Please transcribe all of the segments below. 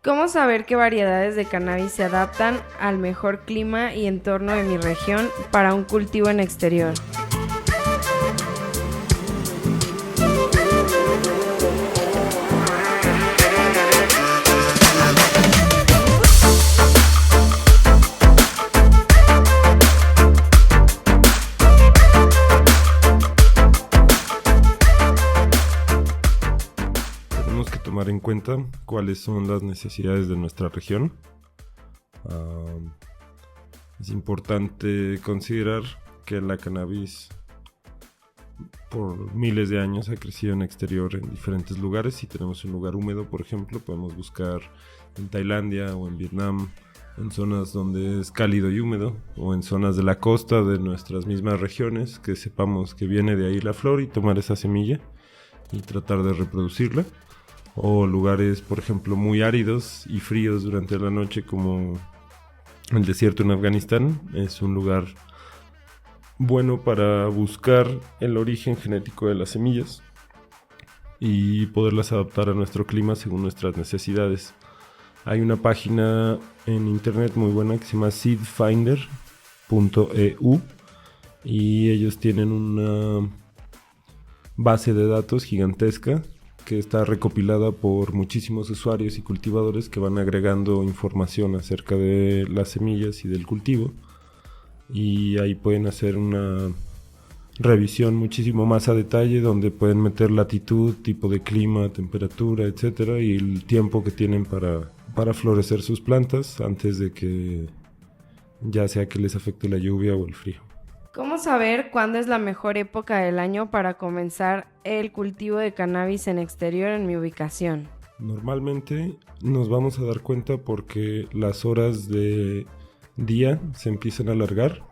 ¿Cómo saber qué variedades de cannabis se adaptan al mejor clima y entorno de mi región para un cultivo en exterior? Tenemos que tomar en cuenta cuáles son las necesidades de nuestra región. Es importante considerar que la cannabis por miles de años ha crecido en exterior en diferentes lugares. Si tenemos un lugar húmedo, por ejemplo, podemos buscar en Tailandia o en Vietnam, en zonas donde es cálido y húmedo, o en zonas de la costa de nuestras mismas regiones, que sepamos que viene de ahí la flor y tomar esa semilla y tratar de reproducirla. O lugares, por ejemplo, muy áridos y fríos durante la noche, como el desierto en Afganistán. Es un lugar bueno para buscar el origen genético de las semillas y poderlas adaptar a nuestro clima según nuestras necesidades. Hay una página en internet muy buena que se llama seedfinder.eu y ellos tienen una base de datos gigantesca que está recopilada por muchísimos usuarios y cultivadores que van agregando información acerca de las semillas y del cultivo, y ahí pueden hacer una revisión muchísimo más a detalle, donde pueden meter latitud, tipo de clima, temperatura, etcétera, y el tiempo que tienen para florecer sus plantas antes de que ya sea que les afecte la lluvia o el frío. ¿Cómo saber cuándo es la mejor época del año para comenzar el cultivo de cannabis en exterior en mi ubicación? Normalmente nos vamos a dar cuenta porque las horas de día se empiezan a alargar,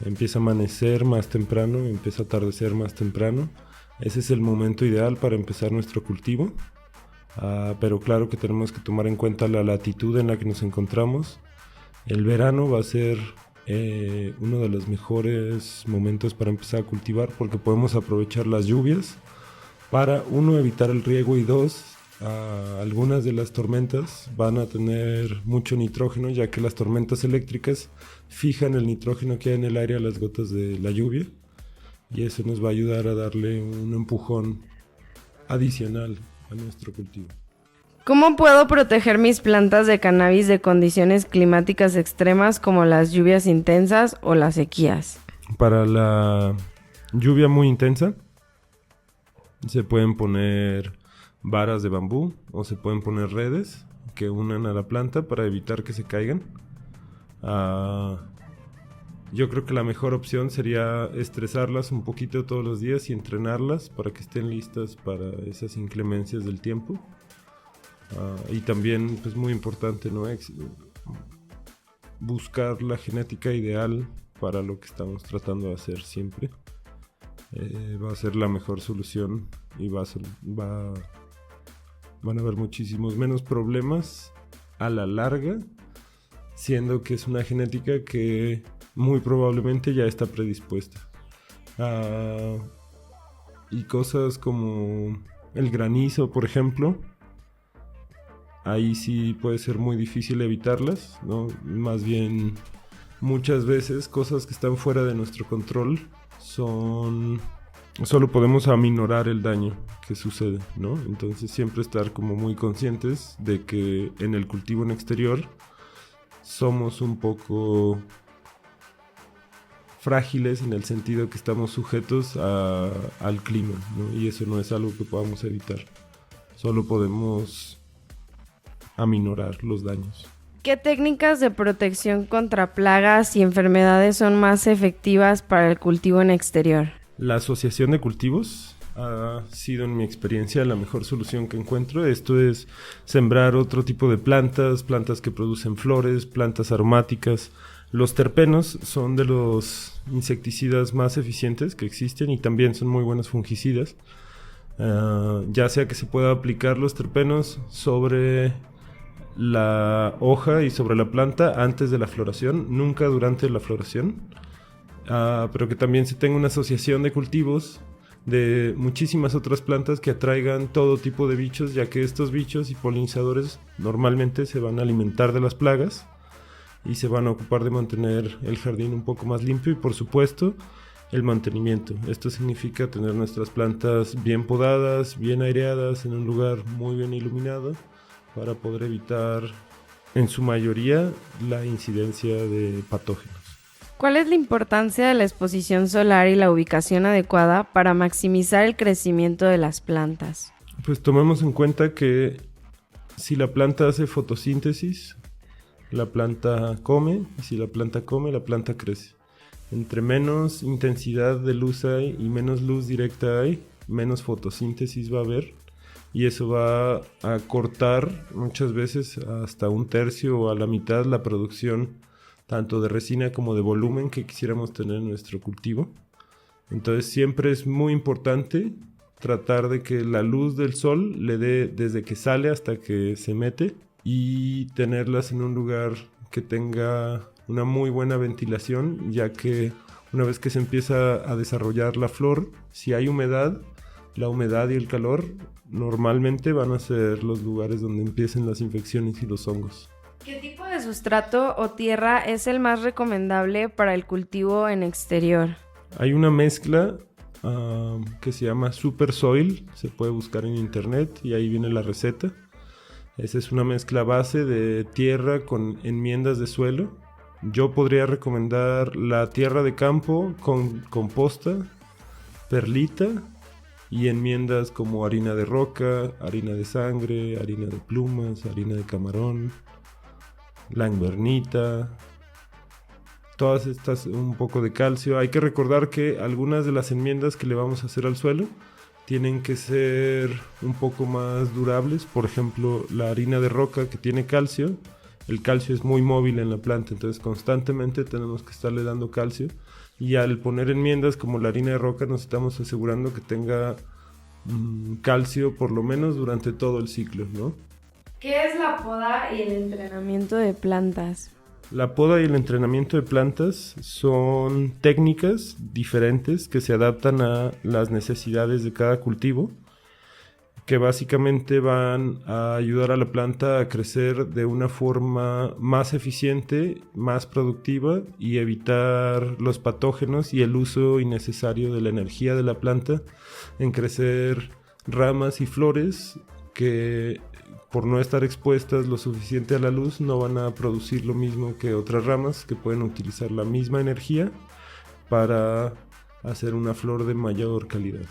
empieza a amanecer más temprano, empieza a atardecer más temprano. Ese es el momento ideal para empezar nuestro cultivo, pero claro que tenemos que tomar en cuenta la latitud en la que nos encontramos. El verano va a ser uno de los mejores momentos para empezar a cultivar, porque podemos aprovechar las lluvias para, uno, evitar el riego, y dos, algunas de las tormentas van a tener mucho nitrógeno, ya que las tormentas eléctricas fijan el nitrógeno que hay en el aire a las gotas de la lluvia, y eso nos va a ayudar a darle un empujón adicional a nuestro cultivo. ¿Cómo puedo proteger mis plantas de cannabis de condiciones climáticas extremas como las lluvias intensas o las sequías? Para la lluvia muy intensa se pueden poner varas de bambú o se pueden poner redes que unan a la planta para evitar que se caigan. Yo creo que la mejor opción sería estresarlas un poquito todos los días y entrenarlas para que estén listas para esas inclemencias del tiempo. Y también, pues, muy importante, ¿no? Buscar la genética ideal para lo que estamos tratando de hacer siempre. Va a ser la mejor solución y van a haber muchísimos menos problemas a la larga, siendo que es una genética que muy probablemente ya está predispuesta. Y cosas como el granizo, por ejemplo, ahí sí puede ser muy difícil evitarlas, ¿no? Más bien, muchas veces cosas que están fuera de nuestro control solo podemos aminorar el daño que sucede, ¿no? Entonces siempre estar como muy conscientes de que en el cultivo en exterior somos un poco frágiles, en el sentido que estamos sujetos al clima, ¿no? Y eso no es algo que podamos evitar. Solo podemos aminorar los daños. ¿Qué técnicas de protección contra plagas y enfermedades son más efectivas para el cultivo en exterior? La asociación de cultivos ha sido, en mi experiencia, la mejor solución que encuentro. Esto es sembrar otro tipo de plantas que producen flores, plantas aromáticas. Los terpenos son de los insecticidas más eficientes que existen y también son muy buenos fungicidas. Ya sea que se pueda aplicar los terpenos sobre la hoja y sobre la planta antes de la floración, nunca durante la floración, pero que también se tenga una asociación de cultivos de muchísimas otras plantas que atraigan todo tipo de bichos, ya que estos bichos y polinizadores normalmente se van a alimentar de las plagas y se van a ocupar de mantener el jardín un poco más limpio y, por supuesto, el mantenimiento. Esto significa tener nuestras plantas bien podadas, bien aireadas, en un lugar muy bien iluminado para poder evitar en su mayoría la incidencia de patógenos. ¿Cuál es la importancia de la exposición solar y la ubicación adecuada para maximizar el crecimiento de las plantas? Pues tomemos en cuenta que si la planta hace fotosíntesis, la planta come, y si la planta come, la planta crece. Entre menos intensidad de luz hay y menos luz directa hay, menos fotosíntesis va a haber, y eso va a cortar muchas veces hasta un tercio o a la mitad la producción tanto de resina como de volumen que quisiéramos tener en nuestro cultivo. Entonces siempre es muy importante tratar de que la luz del sol le dé desde que sale hasta que se mete y tenerlas en un lugar que tenga una muy buena ventilación, ya que una vez que se empieza a desarrollar la flor, si hay humedad, la humedad y el calor normalmente van a ser los lugares donde empiecen las infecciones y los hongos. ¿Qué tipo de sustrato o tierra es el más recomendable para el cultivo en exterior? Hay una mezcla que se llama Super Soil, se puede buscar en internet y ahí viene la receta. Esa es una mezcla base de tierra con enmiendas de suelo. Yo podría recomendar la tierra de campo con composta, perlita y enmiendas como harina de roca, harina de sangre, harina de plumas, harina de camarón, la invernita, todas estas, un poco de calcio. Hay que recordar que algunas de las enmiendas que le vamos a hacer al suelo tienen que ser un poco más durables. Por ejemplo, la harina de roca que tiene calcio, el calcio es muy móvil en la planta, entonces constantemente tenemos que estarle dando calcio, y al poner enmiendas como la harina de roca nos estamos asegurando que tenga calcio por lo menos durante todo el ciclo, ¿no? ¿Qué es la poda y el entrenamiento de plantas? La poda y el entrenamiento de plantas son técnicas diferentes que se adaptan a las necesidades de cada cultivo, que básicamente van a ayudar a la planta a crecer de una forma más eficiente, más productiva y evitar los patógenos y el uso innecesario de la energía de la planta en crecer ramas y flores que, por no estar expuestas lo suficiente a la luz, no van a producir lo mismo que otras ramas que pueden utilizar la misma energía para hacer una flor de mayor calidad.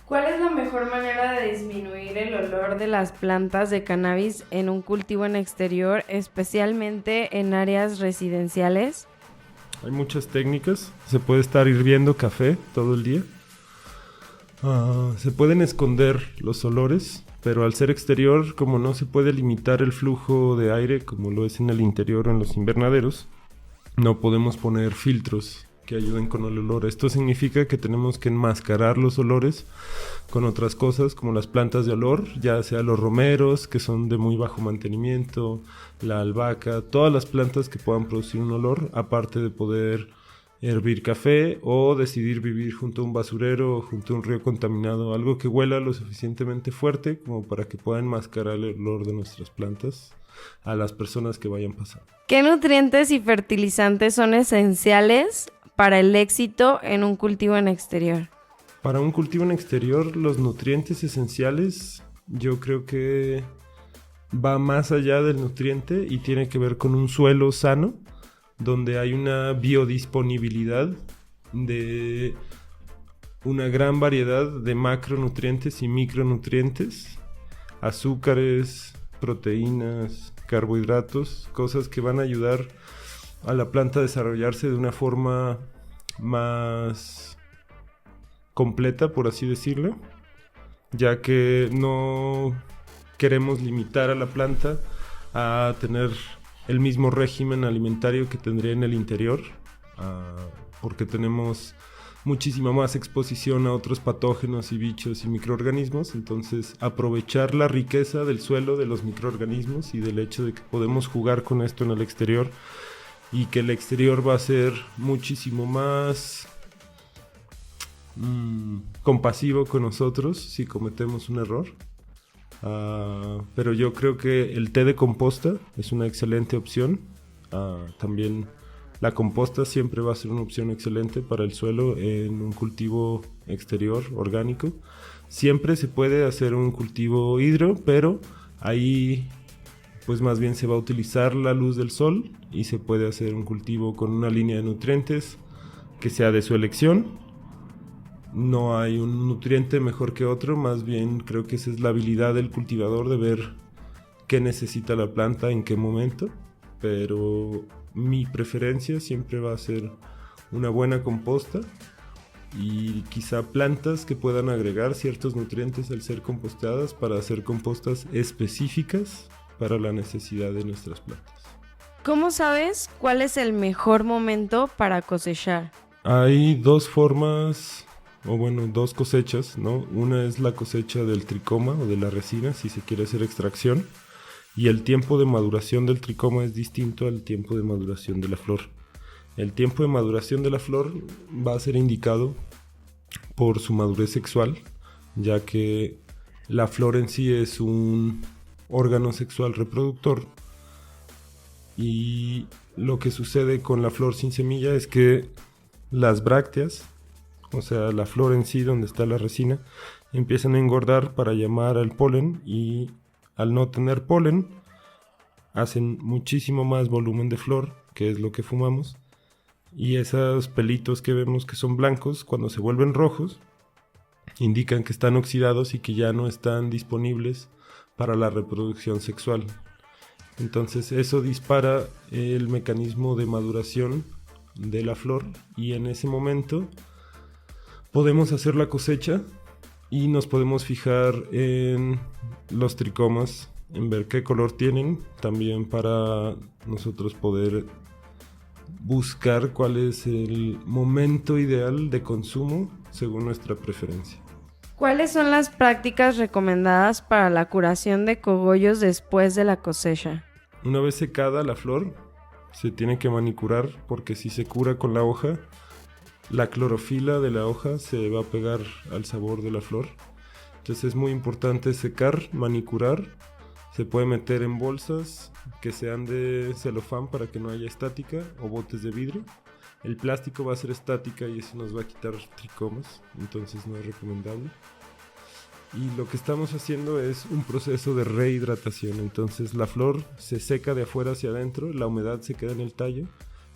¿Cuál es la mejor manera de disminuir el olor de las plantas de cannabis en un cultivo en exterior, especialmente en áreas residenciales? Hay muchas técnicas. Se puede estar hirviendo café todo el día. Se pueden esconder los olores, pero al ser exterior, como no se puede limitar el flujo de aire como lo es en el interior o en los invernaderos, no podemos poner filtros que ayuden con el olor. Esto significa que tenemos que enmascarar los olores con otras cosas como las plantas de olor, ya sea los romeros, que son de muy bajo mantenimiento, la albahaca, todas las plantas que puedan producir un olor, aparte de poder hervir café o decidir vivir junto a un basurero o junto a un río contaminado, algo que huela lo suficientemente fuerte como para que pueda enmascarar el olor de nuestras plantas a las personas que vayan pasando. ¿Qué nutrientes y fertilizantes son esenciales para el éxito en un cultivo en exterior? Para un cultivo en exterior, los nutrientes esenciales yo creo que va más allá del nutriente y tiene que ver con un suelo sano, donde hay una biodisponibilidad de una gran variedad de macronutrientes y micronutrientes, azúcares, proteínas, carbohidratos, cosas que van a ayudar a la planta a desarrollarse de una forma más completa, por así decirlo, ya que no queremos limitar a la planta a tener el mismo régimen alimentario que tendría en el interior, porque tenemos muchísima más exposición a otros patógenos y bichos y microorganismos. Entonces, aprovechar la riqueza del suelo, de los microorganismos y del hecho de que podemos jugar con esto en el exterior y que el exterior va a ser muchísimo más compasivo con nosotros si cometemos un error. Pero yo creo que el té de composta es una excelente opción. También la composta siempre va a ser una opción excelente para el suelo en un cultivo exterior orgánico. Siempre se puede hacer un cultivo hidro, pero ahí pues más bien se va a utilizar la luz del sol y se puede hacer un cultivo con una línea de nutrientes que sea de su elección. No hay un nutriente mejor que otro, más bien creo que esa es la habilidad del cultivador de ver qué necesita la planta en qué momento, pero mi preferencia siempre va a ser una buena composta y quizá plantas que puedan agregar ciertos nutrientes al ser compostadas para hacer compostas específicas para la necesidad de nuestras plantas. ¿Cómo sabes cuál es el mejor momento para cosechar? Hay dos formas, dos cosechas, ¿no? Una es la cosecha del tricoma o de la resina, si se quiere hacer extracción, y el tiempo de maduración del tricoma es distinto al tiempo de maduración de la flor. El tiempo de maduración de la flor va a ser indicado por su madurez sexual, ya que la flor en sí es un órgano sexual reproductor, y lo que sucede con la flor sin semilla es que las brácteas, o sea, la flor en sí donde está la resina, empiezan a engordar para llamar al polen y al no tener polen hacen muchísimo más volumen de flor, que es lo que fumamos, y esos pelitos que vemos que son blancos, cuando se vuelven rojos, indican que están oxidados y que ya no están disponibles para la reproducción sexual. Entonces eso dispara el mecanismo de maduración de la flor y en ese momento podemos hacer la cosecha y nos podemos fijar en los tricomas, en ver qué color tienen, también para nosotros poder buscar cuál es el momento ideal de consumo según nuestra preferencia. ¿Cuáles son las prácticas recomendadas para la curación de cogollos después de la cosecha? Una vez secada la flor, se tiene que manicurar porque si se cura con la hoja, la clorofila de la hoja se va a pegar al sabor de la flor. Entonces es muy importante secar, manicurar. Se puede meter en bolsas que sean de celofán para que no haya estática o botes de vidrio. El plástico va a ser estática y eso nos va a quitar tricomas, entonces no es recomendable. Y lo que estamos haciendo es un proceso de rehidratación. Entonces la flor se seca de afuera hacia adentro, la humedad se queda en el tallo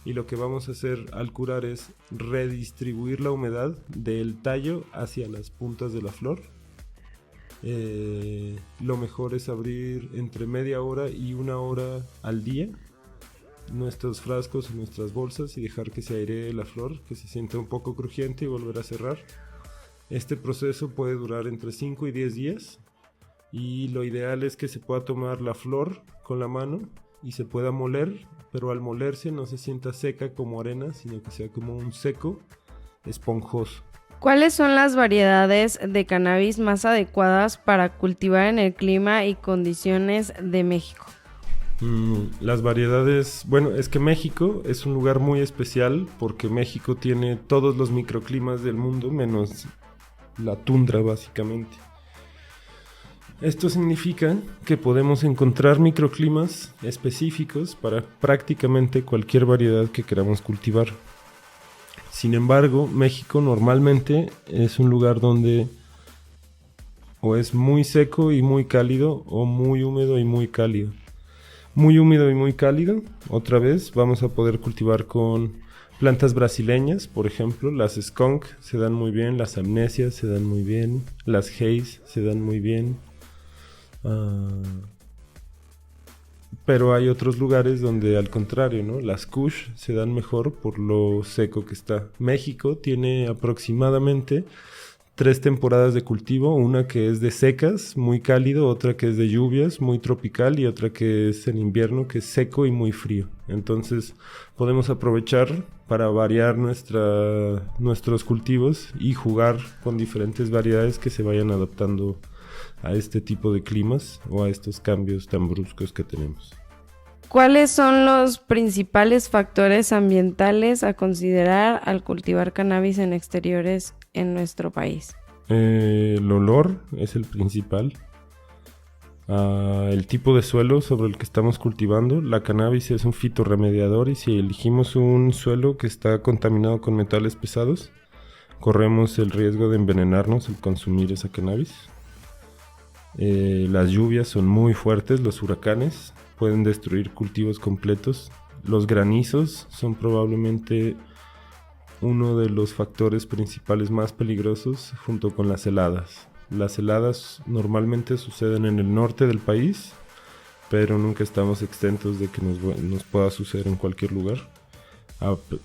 y lo que vamos a hacer al curar es redistribuir la humedad del tallo hacia las puntas de la flor. Lo mejor es abrir entre media hora y una hora al día nuestros frascos o nuestras bolsas y dejar que se airee la flor, que se sienta un poco crujiente y volver a cerrar. Este proceso puede durar entre 5 y 10 días y lo ideal es que se pueda tomar la flor con la mano y se pueda moler, pero al molerse no se sienta seca como arena, sino que sea como un seco esponjoso. ¿Cuáles son las variedades de cannabis más adecuadas para cultivar en el clima y condiciones de México? Las variedades, es que México es un lugar muy especial porque México tiene todos los microclimas del mundo menos la tundra básicamente. Esto significa que podemos encontrar microclimas específicos para prácticamente cualquier variedad que queramos cultivar. Sin embargo, México normalmente es un lugar donde o es muy seco y muy cálido o muy húmedo y muy cálido. Muy húmedo y muy cálido, otra vez vamos a poder cultivar con plantas brasileñas, por ejemplo, las skunk se dan muy bien, las amnesias se dan muy bien, las haze se dan muy bien. Pero hay otros lugares donde al contrario, ¿no? Las kush se dan mejor por lo seco que está. México tiene aproximadamente 3 temporadas de cultivo, una que es de secas, muy cálido, otra que es de lluvias, muy tropical y otra que es en invierno, que es seco y muy frío. Entonces podemos aprovechar para variar nuestros cultivos y jugar con diferentes variedades que se vayan adaptando a este tipo de climas o a estos cambios tan bruscos que tenemos. ¿Cuáles son los principales factores ambientales a considerar al cultivar cannabis en exteriores en nuestro país? El olor es el principal. El tipo de suelo sobre el que estamos cultivando. La cannabis es un fitorremediador y si elegimos un suelo que está contaminado con metales pesados, corremos el riesgo de envenenarnos al consumir esa cannabis. Las lluvias son muy fuertes, los huracanes pueden destruir cultivos completos. Los granizos son probablemente uno de los factores principales más peligrosos junto con las heladas. Las heladas normalmente suceden en el norte del país, pero nunca estamos exentos de que nos pueda suceder en cualquier lugar.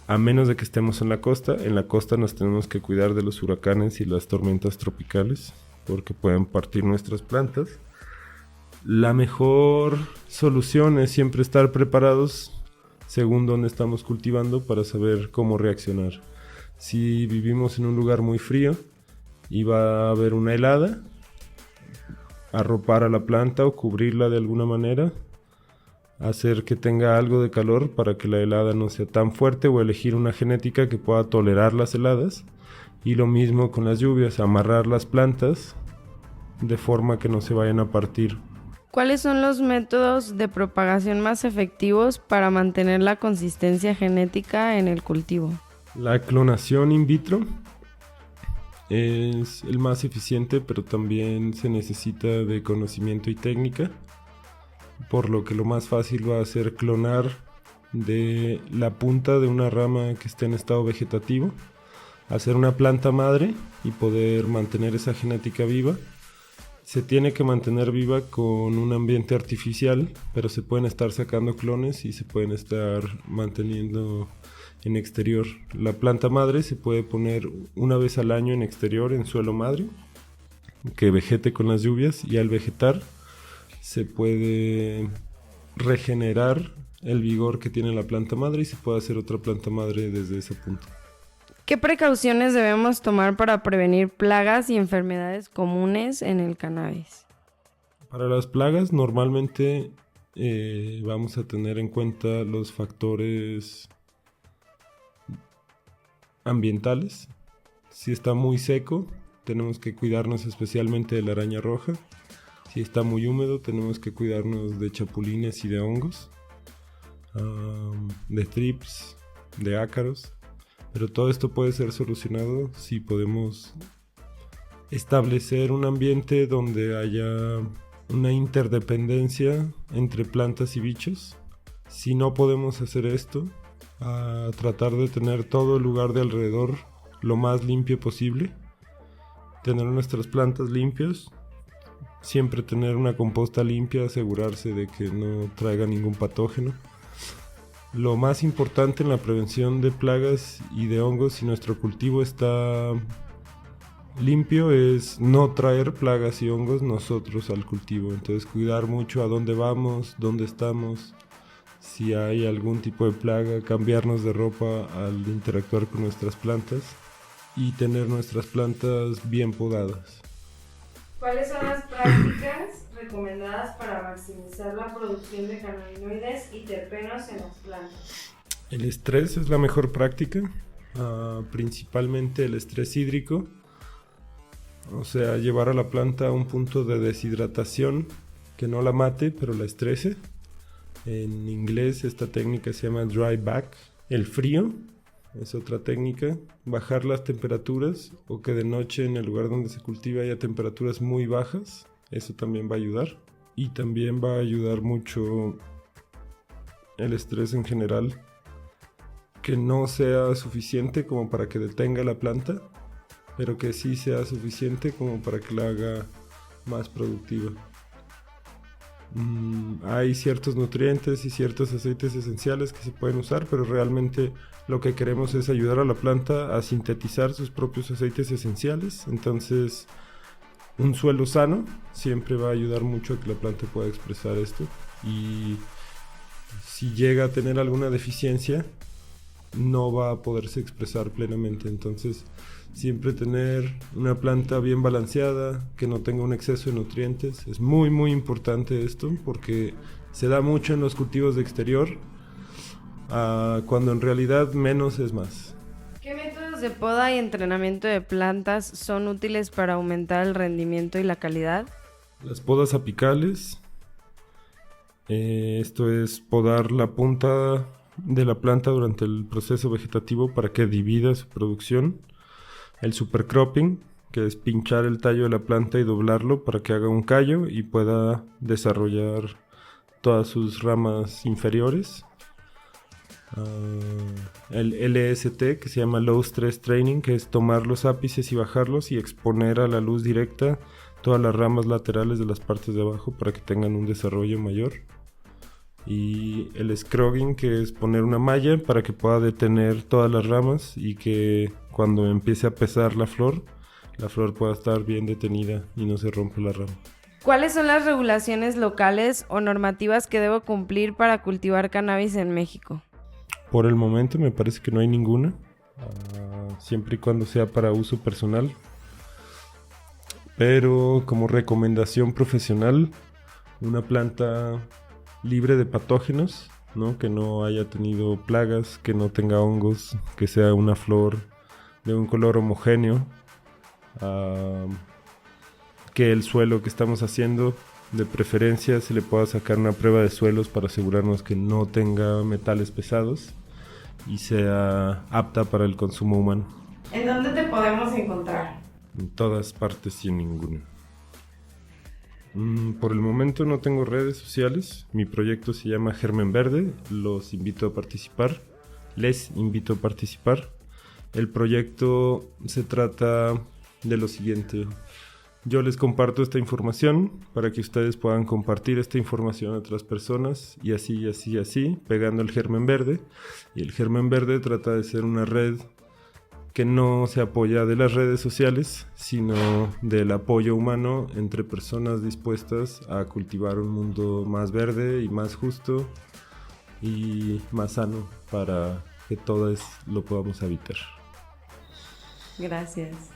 A menos de que estemos en la costa nos tenemos que cuidar de los huracanes y las tormentas tropicales, porque pueden partir nuestras plantas. La mejor solución es siempre estar preparados según dónde estamos cultivando para saber cómo reaccionar. Si vivimos en un lugar muy frío y va a haber una helada, arropar a la planta o cubrirla de alguna manera, hacer que tenga algo de calor para que la helada no sea tan fuerte o elegir una genética que pueda tolerar las heladas. Y lo mismo con las lluvias, amarrar las plantas de forma que no se vayan a partir. ¿Cuáles son los métodos de propagación más efectivos para mantener la consistencia genética en el cultivo? La clonación in vitro es el más eficiente, pero también se necesita de conocimiento y técnica, por lo que lo más fácil va a ser clonar de la punta de una rama que esté en estado vegetativo, hacer una planta madre y poder mantener esa genética viva. Se tiene que mantener viva con un ambiente artificial, pero se pueden estar sacando clones y se pueden estar manteniendo en exterior. La planta madre se puede poner una vez al año en exterior, en suelo madre, que vegete con las lluvias, y al vegetar se puede regenerar el vigor que tiene la planta madre y se puede hacer otra planta madre desde ese punto. ¿Qué precauciones debemos tomar para prevenir plagas y enfermedades comunes en el cannabis? Para las plagas normalmente vamos a tener en cuenta los factores ambientales. Si está muy seco, tenemos que cuidarnos especialmente de la araña roja. Si está muy húmedo, tenemos que cuidarnos de chapulines y de hongos, de thrips, de ácaros. Pero todo esto puede ser solucionado si podemos establecer un ambiente donde haya una interdependencia entre plantas y bichos. Si no podemos hacer esto, a tratar de tener todo el lugar de alrededor lo más limpio posible, tener nuestras plantas limpias, siempre tener una composta limpia, asegurarse de que no traiga ningún patógeno. Lo más importante en la prevención de plagas y de hongos, si nuestro cultivo está limpio, es no traer plagas y hongos nosotros al cultivo. Entonces cuidar mucho a dónde vamos, dónde estamos, si hay algún tipo de plaga, cambiarnos de ropa al interactuar con nuestras plantas y tener nuestras plantas bien podadas. ¿Cuáles son las prácticas recomendadas para maximizar la producción de cannabinoides y terpenos en las plantas? El estrés es la mejor práctica, principalmente el estrés hídrico, o sea, llevar a la planta a un punto de deshidratación que no la mate, pero la estrese. En inglés esta técnica se llama dry back. El frío es otra técnica, bajar las temperaturas o que de noche en el lugar donde se cultiva haya temperaturas muy bajas, eso también va a ayudar. Y también va a ayudar mucho el estrés en general, que no sea suficiente como para que detenga la planta, pero que sí sea suficiente como para que la haga más productiva. Hay ciertos nutrientes y ciertos aceites esenciales que se pueden usar, pero realmente lo que queremos es ayudar a la planta a sintetizar sus propios aceites esenciales. Entonces, un suelo sano siempre va a ayudar mucho a que la planta pueda expresar esto. Y si llega a tener alguna deficiencia, no va a poderse expresar plenamente. Entonces, siempre tener una planta bien balanceada, que no tenga un exceso de nutrientes. Es muy muy importante esto porque se da mucho en los cultivos de exterior, cuando en realidad menos es más. ¿Qué métodos métodos de poda y entrenamiento de plantas son útiles para aumentar el rendimiento y la calidad? Las podas apicales, esto es podar la punta de la planta durante el proceso vegetativo para que divida su producción. El supercropping, que es pinchar el tallo de la planta y doblarlo para que haga un callo y pueda desarrollar todas sus ramas inferiores. El LST, que se llama Low Stress Training, que es tomar los ápices y bajarlos y exponer a la luz directa todas las ramas laterales de las partes de abajo para que tengan un desarrollo mayor. Y el scrogging, que es poner una malla para que pueda detener todas las ramas y que cuando empiece a pesar la flor pueda estar bien detenida y no se rompa la rama. ¿Cuáles son las regulaciones locales o normativas que debo cumplir para cultivar cannabis en México? Por el momento me parece que no hay ninguna, siempre y cuando sea para uso personal. Pero como recomendación profesional, una planta libre de patógenos, ¿no? Que no haya tenido plagas, que no tenga hongos, que sea una flor de un color homogéneo, que el suelo que estamos haciendo, de preferencia se le pueda sacar una prueba de suelos para asegurarnos que no tenga metales pesados y sea apta para el consumo humano. ¿En dónde te podemos encontrar? En todas partes y en ninguna. Por el momento no tengo redes sociales. Mi proyecto se llama Germen Verde. Los invito a participar. Les invito a participar. El proyecto se trata de lo siguiente. Yo les comparto esta información para que ustedes puedan compartir esta información a otras personas y así, pegando el Germen Verde. Y el Germen Verde trata de ser una red que no se apoya de las redes sociales, sino del apoyo humano entre personas dispuestas a cultivar un mundo más verde y más justo y más sano para que todos lo podamos habitar. Gracias.